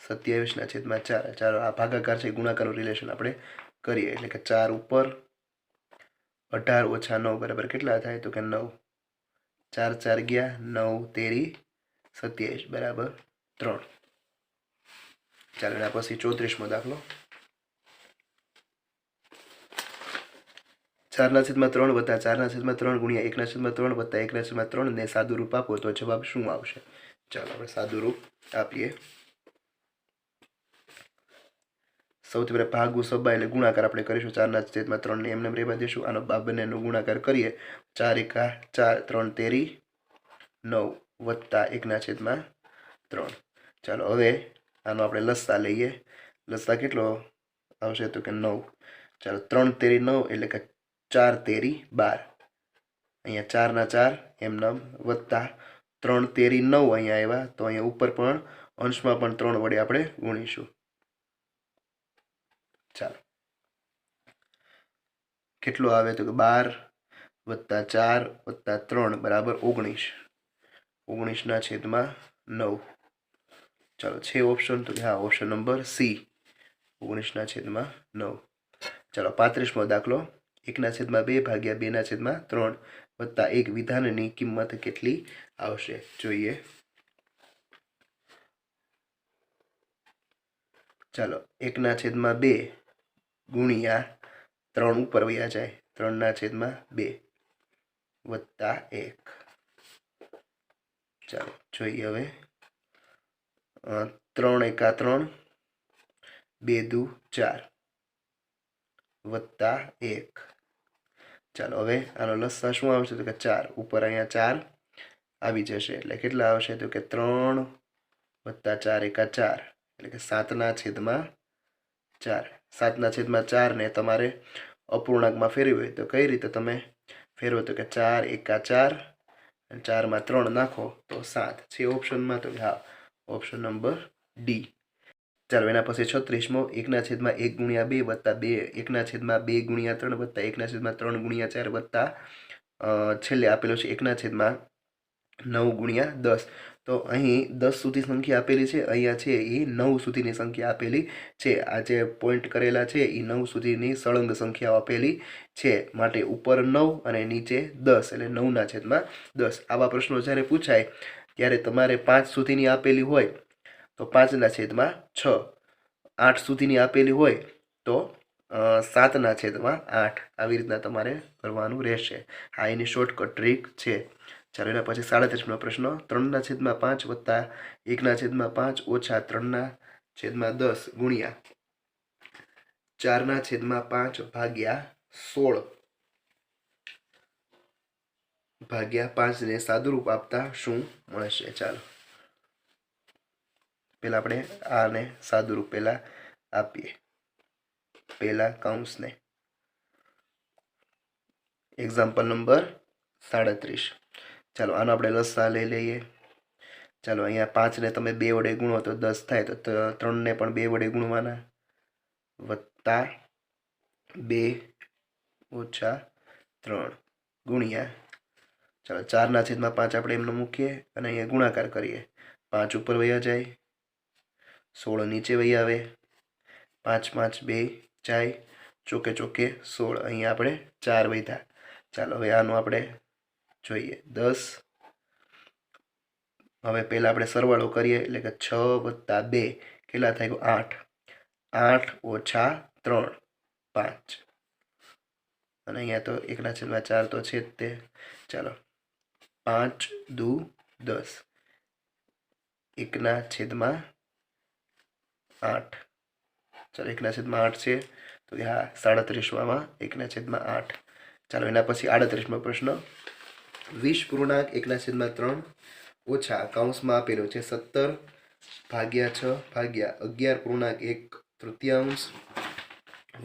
27/4. ચાલો આ ભાગાકાર છે ગુણાકારનું રિલેશન આપણે કરીએ. એટલે કે 4 ઉપર 18 ઓછા 9 બરાબર કેટલા થાય તો કે 9. 4 4 ગયા 9 તેરી 27 બરાબર 3. ચાલો એના પછી 34મો દાખલો. 4/3 વત્તા 4/3 ગુણ્યા 1/3 વત્તા 1/3 ને સાદું રૂપ આપો તો જવાબ શું આવશે? ચાલો આપણે સાદું રૂપ આપીએ. સૌથી પહેલાં ભાગુ સબા એટલે ગુણાકાર આપણે કરીશું. 4/3 ને એમને રહેવા દઈશું. આનો બંનેનો ગુણાકાર કરીએ. 4 એકા 4, 3 તેરી 9 વત્તા 1/3. ચાલો હવે આનો આપણે લસા લઈએ. લસા કેટલો આવશે તો કે 9. ચાલો 3 તેરી 9 એટલે કે 4 તેરી 12. અહીંયા 4 ના 4 એમનામ વત્તા 3 તેરી 9 અહીંયા આવ્યા તો અહીંયા ઉપર પણ અંશમાં પણ 3 વડે આપણે ગુણીશું. ચાલો કેટલો આવે તો કે 12 વત્તા 4 વત્તા 3 બરાબર 19. 19/9. ચાલો છે ઓપ્શન તો હા ઓપ્શન નંબર સી 19/9. ચાલો 35મો દાખલો. 1/2 ભાગ્યા 2/3 વત્તા 1 વિધાનની કિંમત કેટલી આવશે જોઈએ. ચાલો 1/2 ગુણ્યા 3 ઉપર વયા જાય 3/2 વત્તા 1. ચાલો જોઈએ હવે 3 એકા 3, 2 દુ 4 વત્તા 1. ચાલો હવે આનો લસા શું આવશે તો કે 4. ઉપર અહીંયા 4 આવી જશે એટલે કેટલા આવશે તો કે 3 વત્તા 4 એકા 4 એટલે કે 7/4. 7/4 ને તમારે અપૂર્ણાંકમાં ફેરવી હોય તો કઈ રીતે તમે ફેરવો તો કે 4 એકા 4 અને 4માં 3 નાખો તો 7 છે ઓપ્શનમાં તો હા ઓપ્શન નંબર ડી. ચાલો એના પછી 36મો 1/1 ગુણ્યા 2 વત્તા 1/2 ગુણ્યા 3 વત્તા 1/3 ગુણ્યા 4 વત્તા છેલ્લે આપેલો છે 1/9 ગુણ્યા 10. તો અહીં 10 સુધી સંખ્યા આપેલી છે, અહીંયા છે એ 9 સુધીની સંખ્યા આપેલી છે. આ જે પોઈન્ટ કરેલા છે એ 9 સુધીની સળંગ સંખ્યાઓ આપેલી છે, માટે ઉપર 9 અને નીચે 10 એટલે 9/10. આવા પ્રશ્નો જ્યારે પૂછાય ત્યારે તમારે 5 સુધીની આપેલી હોય તો 5/6, 8 સુધીની આપેલી હોય તો 7/8. આવી રીતના તમારે કરવાનું રહેશે. આ એની શોર્ટકટ ટ્રીક છે. ચાલો એના પછી 37મો પ્રશ્ન 3/5 વત્તા 1/5 ઓછા 3/10 ગુણ્યા 4/5 ભાગ્યા 16 ભાગ્યા 5 ને સાદુરૂપ આપતા શું મળશે? ચાલો પહેલા આપણે આને સાદુરૂપ પહેલા આપીએ, પહેલા કૌંસને. Example number 37. ચાલો આનો આપણે લસા લઈ લઈએ. ચાલો અહીંયા 5 ને તમે 2 વડે ગુણો તો 10 થાય, તો 3 ને પણ 2 વડે ગુણવાના, વત્તા 2 ઓછા 3 ગુણ્યા, ચાલો 4/5 આપણે એમને મૂકીએ અને અહીંયા ગુણાકાર કરીએ. 5 ઉપર વયા જાય, 16 નીચે વહી આવે, 5 5 2 જાય, ચોકે ચોકે 16. અહીંયા આપણે 4 વધ્યા. ચાલો હવે આનું આપણે જોઈએ 10. હવે પહેલાં આપણે સરવાળો કરીએ એટલે કે 6 વત્તા 2 કેટલા થાય? 8. 8 ઓછા 3 5. અને અહીંયા તો 1/4 તો છે જ તે. ચાલો 5 દુ 10, 1/8. ચાલો 1/8 છે તો હા 37માં 1/8. ચાલો એના પછી 38મો પ્રશ્ન 20.1/3 ઓછા કૌંસમાં આપેલો છે 17/6 ભાગ્યા 11.1/3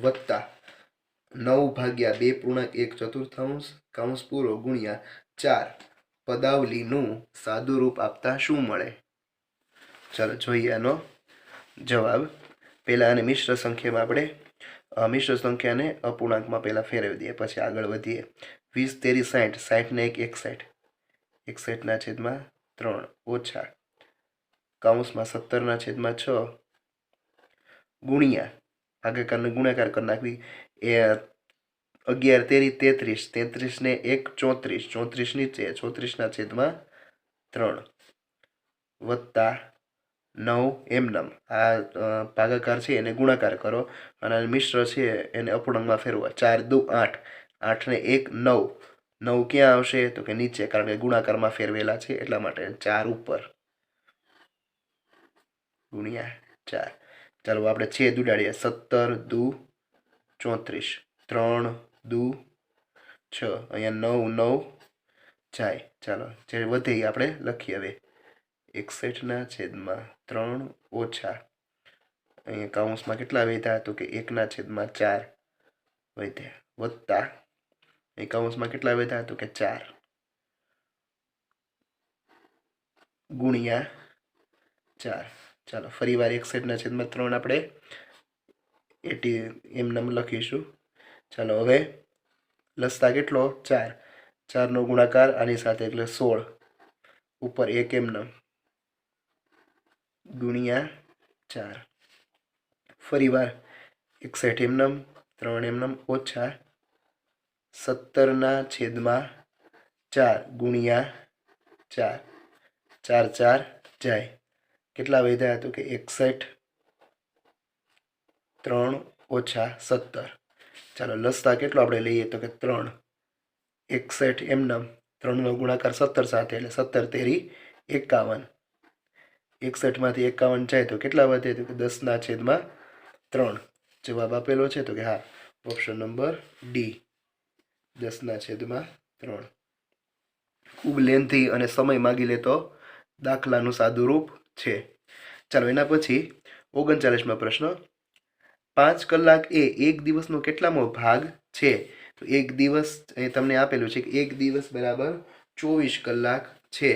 વત્તા 9/2.1/4 કૌંસ પૂરો ગુણ્યા 4 પદાવલીનું સાદુરૂપ આપતા શું મળે? ચાલો જોઈએ આનો જવાબ. પહેલાં આને મિશ્ર સંખ્યામાં આપણે મિશ્ર સંખ્યાને અપૂર્ણાંકમાં પહેલાં ફેરવી દઈએ, પછી આગળ વધીએ. 20 તેરી 60, 60 ને 1 61, 61/3 ઓછા કૌંસમાં 17/6 ગુણ્યા ભાગાકારને ગુણાકાર કરી નાખવી. એ 11 તેરી 33, 33 ને 1 34, 34 નીચે 34/3 વત્તા 9 એમનમ. આ ભાગાકાર છે એને ગુણાકાર કરો અને મિશ્ર છે એને અપૂર્ણાંકમાં ફેરવો. 4 દુ 8, 8 ને 1 9, 9 ક્યાં આવશે? તો કે નીચે, કારણ કે ગુણાકારમાં ફેરવેલા છે એટલા માટે. 4 ઉપર ગુણ્યા 4. ચાલો આપણે છેદ ઉડાડીએ. 17 દુ 34, 3 દુ 6, અહીંયા 9 જાય. ચાલો જે વધે એ આપણે લખીએ હવે. 61/3 ઓછા અહીંયા કૌંસમાં કેટલા વધ્યા? તો કે 1/4 વધ્યા, વત્તા અહીં કૌંસમાં કેટલા વધ્યા? તો કે 4 ગુણ્યા 4. ચાલો ફરી વાર 61/3 આપણે એમનેમ લખીશું. ચાલો હવે લસતા કેટલો? 4. 4નો ગુણાકાર આની સાથે એટલે 16 ઉપર 1 એમનેમ ગુણ્યા 4. ફરી વાર 61 એમનેમ, 3 એમનેમ ઓછા 17/4 ગુણ્યા 4. 4 4 જાય. કેટલા વધ્યા? તો કે 61, 3 ઓછા 17. ચાલો લસતા કેટલો આપણે લઈએ? તો કે 3. 61 એમનેમ, 3નો ગુણાકાર 17 સાથે એટલે 17 તેરી 51. 61માંથી 51 જાય તો કેટલા વધે? તો કે 10/3. જવાબ આપેલો છે તો કે હા, ઓપ્શન નંબર ડી, 10/3. ખૂબ લેન્થી અને સમય માગી લેતો દાખલાનું સાદુરૂપ છે. ચાલો એના પછી 39મો પ્રશ્ન 5 કલાક એ એક દિવસનો કેટલામો ભાગ છે? તો એક દિવસ તમને આપેલું છે કે એક દિવસ બરાબર 24 કલાક છે.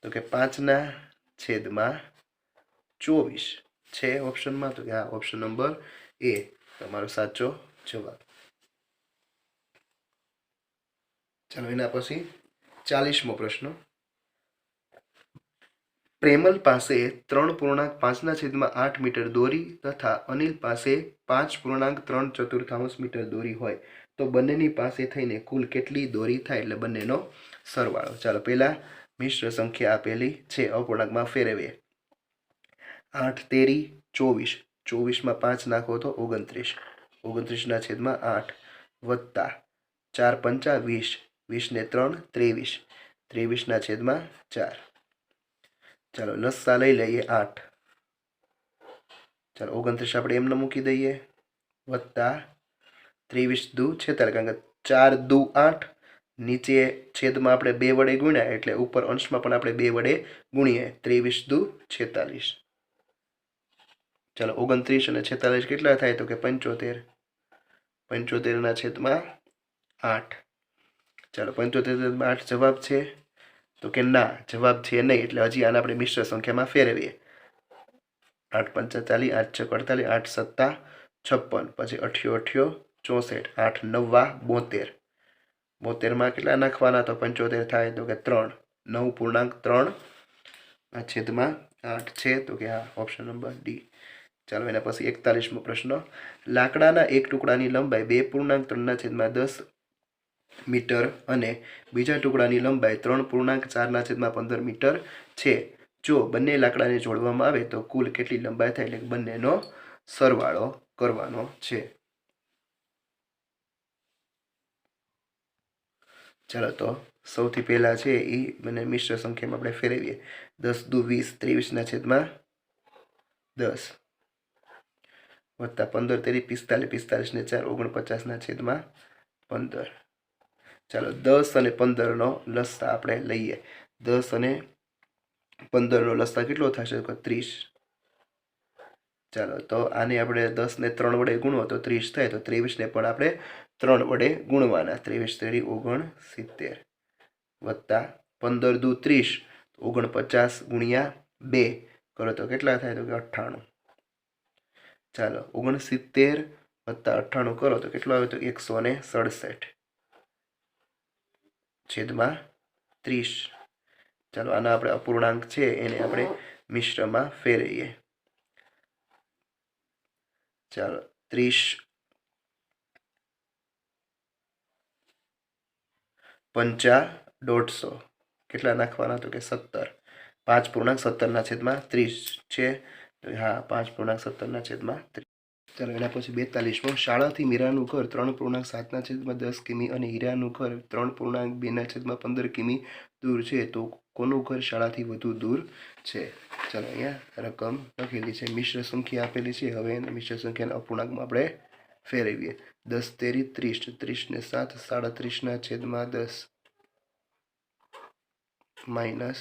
તો કે 5/24. છે ઓપ્શનમાં? તો કે હા, ઓપ્શન નંબર એ તમારો સાચો જવાબ. ચાલો એના પછી 40મો પ્રશ્ન. પ્રેમલ પાસે 3.5/8 મીટર દોરી તથા અનિલ પાસે 5.3 મીટર દોરી હોય તો બંનેની પાસે થઈને કુલ કેટલી દોરી થાય? એટલે બંનેનો સરવાળો. ચાલો પહેલા મિશ્ર સંખ્યા આપેલી છે, અપૂર્ણાંકમાં ફેરવીએ. 8 તેરી 24, 24માં 5 નાખો તો 29, 29/8 વત્તા 4 પંચા 20, 20 ને 3 23, 23/4. ચાલો લસા લઈ લઈએ 8. ચાલો 29 આપણે એમને મૂકી દઈએ, વત્તા 23 દુ 46, કારણ કે 4 દુ 8, નીચે છેદમાં આપણે 2 વડે ગુણ્યા એટલે ઉપર અંશમાં પણ આપણે 2 વડે ગુણીએ, 23 દુ 46. ચાલો 29 અને 46 કેટલા થાય? તો કે 75, 75/8. ચાલો 75/8 જવાબ છે? તો કે ના, જવાબ છે નહીં. એટલે હજી આને આપણે મિશ્ર સંખ્યામાં ફેરવીએ. 8 પંચા 40, 8 છક 48, 8 સત્તા 56, પછી 88 64, 8 નવ્વા 72. 72માં કેટલા નાખવાના? તો 75 થાય. તો કે 3, 9.3/8 છે. તો કે હા, ઓપ્શન નંબર ડી. ચાલો એના પછી 41મો પ્રશ્ન. લાકડાના એક ટુકડાની લંબાઈ 2.3/10 મીટર અને બીજા ટુકડાની લંબાઈ 3.4/15 મીટર છે. જો બંને લાકડાને જોડવામાં આવે તો કુલ કેટલી લંબાઈ થાય? એટલે બંનેનો સરવાળો કરવાનો છે. ચાલો તો સૌથી પહેલા છે એ બંને મિશ્ર સંખ્યામાં આપણે ફેરવીએ. 10 દુ 20, 23/10 વત્તા 15 તેરી 45, 45 ને 4 49/15. ચાલો 10 અને 15નો લસા આપણે લઈએ. 10 અને 15નો લસા કેટલો થશે? તો 30. ચાલો તો આને આપણે 10 ને 3 વડે ગુણો તો 30 થાય. તો 23 ને પણ આપણે 3 વડે ગુણવાના. 23 તેરી 69 વત્તા 15 દુ 30, 49 ગુણ્યા 2 કરો તો કેટલા થાય? તો કે 98. ચાલો 69 વત્તા 98 કરો તો કેટલો આવે? તો 167/30. ચાલો આના આપણે અપૂર્ણાંક છે એને આપણે મિશ્રમાં ફેરવીએ. ચાલો 30 પંચા 150 કેટલા નાખવાના? તો કે 17. 5.17/30 છે. તો હા, 5.17/30. ચાલો એના પછી 42મો. શાળાથી મીરાનું ઘર 3.7/10 કિમી અને હીરાનું ઘર 3.2/15 કિમી દૂર છે. તો કોનું ઘર શાળાથી વધુ દૂર છે? ચાલો અહીંયા રકમ લખેલી છે, મિશ્ર સંખ્યા આપેલી છે. હવે એને મિશ્ર સંખ્યાના અપૂર્ણાંકમાં આપણે ફેરવીએ. 10 તેરી 30, 30 ને 7 37/10 માઇનસ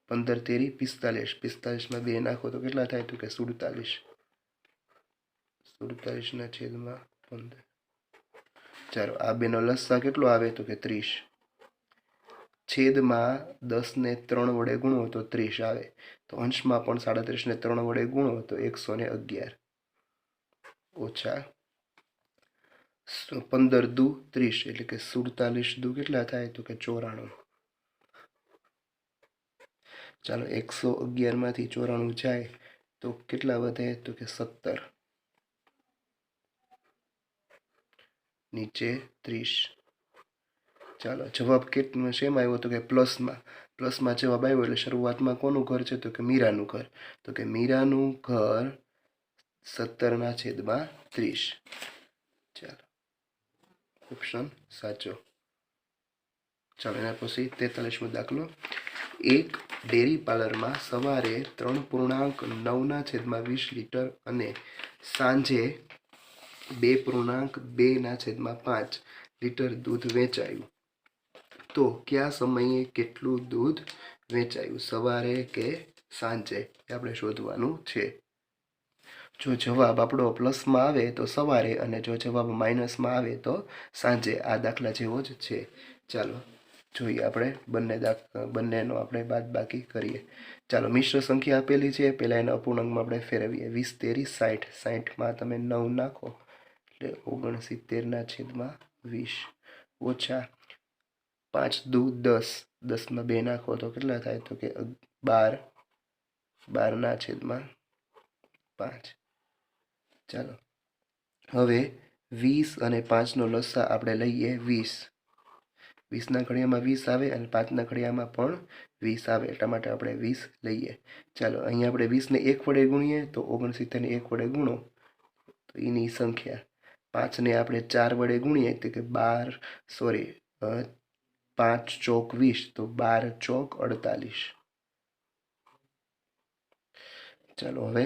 15 તેરી 45, 45માં 2 નાખો તો કેટલા થાય? તો કે 47, 47/15. ચાલો આ બેનો લસા કેટલો આવે? તો કે 30. છેદમાં 10 ને 3 વડે ગુણો તો 30 આવે. તો અંશમાં પણ 37 ને 3 વડે ગુણો તો 111 ઓછા 15 દુ 30 એટલે કે 47 દુ કેટલા થાય? તો કે 94. ચાલો 111માંથી 94 જાય તો કેટલા વધે? તો કે 17, નીચે 30. ચાલો જવાબ કેટલો શેમાં આવ્યો? તો કે પ્લસમાં જવાબ આવ્યો. એટલે શરૂઆતમાં કોનું ઘર છે? તો કે મીરાનું ઘર. તો કે મીરાનું ઘર 17/30. ચાલો ઓપ્શન સાચો. ચાલો એના પછી 43મો દાખલો. એક ડેરી પાર્લરમાં સવારે 3.9/20 લીટર અને સાંજે 2.2/5 લીટર દૂધ વેચાયું. તો કયા સમયે કેટલું દૂધ વેચાયું? સવારે કે સાંજે? આપણે શોધવાનું છે. જો જવાબ આપણો પ્લસમાં આવે તો સવારે, અને જો જવાબ માઇનસમાં આવે તો સાંજે. આ દાખલા જેવો જ છે. ચાલો જોઈએ આપણે બંનેનો આપણે બાદબાકી કરીએ. ચાલો મિશ્ર સંખ્યા આપેલી છે, પહેલાં એના અપૂર્ણાંકમાં આપણે ફેરવીએ. 20 તેરી 60, 60માં તમે 9 નાખો એટલે 69/20 ઓછા 5 દુ 10, 10માં 2 નાખો તો કેટલા થાય? તો કે 12, 12/5. ચાલો હવે 20 અને 5નો લસા આપણે લઈએ 20. 20ના ઘડિયામાં 20 આવે અને 5ના ઘડિયામાં પણ 20 આવે, એટલા માટે આપણે 20 લઈએ. ચાલો અહીંયા આપણે 20ને 1 વડે ગુણીએ તો 69ને 1 વડે ગુણો તો એની સંખ્યા. 5ને આપણે 4 વડે ગુણીએ તો કે 5 ચોક 20 તો 12 ચોક 48. ચાલો હવે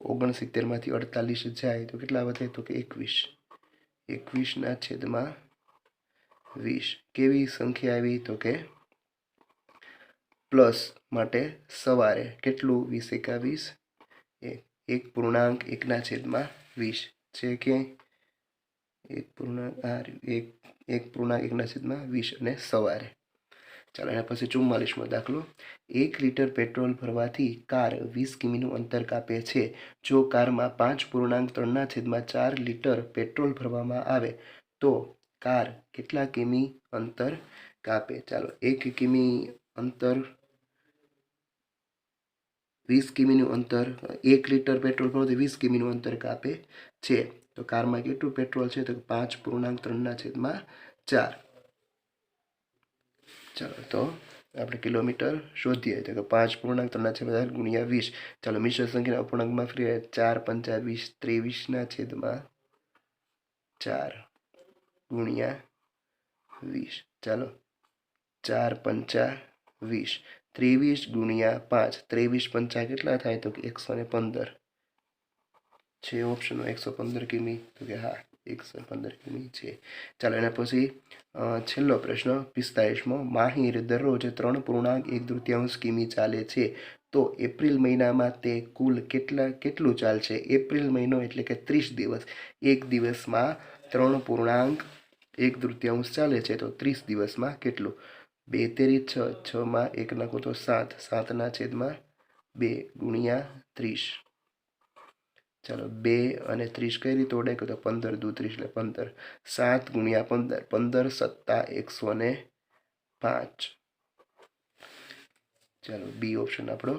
69માંથી 48 જાય તો કેટલા વધે? તો કે 21. 21/20. કેવી સંખ્યા આવી? તો કે પ્લસ માટે સવારે કેટલું? 20 × 20, 1.1/20 છે કે 1.1/20 અને સવારે. ચાલો એના પછી 44મો દાખલો. 1 લીટર પેટ્રોલ ભરવાથી કાર 20 કિમીનું અંતર કાપે છે. જો કારમાં 5.3/4 લીટર પેટ્રોલ ભરવામાં આવે તો કાર કેટલા કિમી અંતર કાપે? ચાલો 1 કિમી અંતર, 20 કિમીનું અંતર, 1 લીટર પેટ્રોલ ભરવાથી 20 કિમીનું અંતર કાપે છે. તો કારમાં કેટલું પેટ્રોલ છે? તો 5.3/4. ચાલો તો આપણે કિલોમીટર શોધીએ તો 5.3/4 × 20. ચાલો મિશ્ર સંખ્યાના અપૂર્ણાંકમાં ફેરવીએ. 4 × 5 = 23/4 × 20. ચાલો 4 × 5 = 20, 23 × 5, 23 × 5 કેટલા થાય? તો કે 115 છે. ઓપ્શન 115 કિમી, તો કે હા 115 કિમી છે. ચાલો એના પછી છેલ્લો પ્રશ્ન 45મો. માહિર દરરોજ 3.1 કિમી ચાલે છે તો એપ્રિલ મહિનામાં તે કુલ કેટલું ચાલશે? એપ્રિલ મહિનો એટલે કે 30 દિવસ. એક દિવસમાં 3.1 ચાલે છે તો 30 દિવસમાં કેટલું? 2 તેરી 6, 6માં 1 નાખો તો 7, 7/2 × 30. ચાલો 2 અને 30 કઈ રીતે ઓળખે? તો 15 દુ 30 એટલે 15. 7 × 15, 15 × 7 = 105. ચાલો બી ઓપ્શન આપણો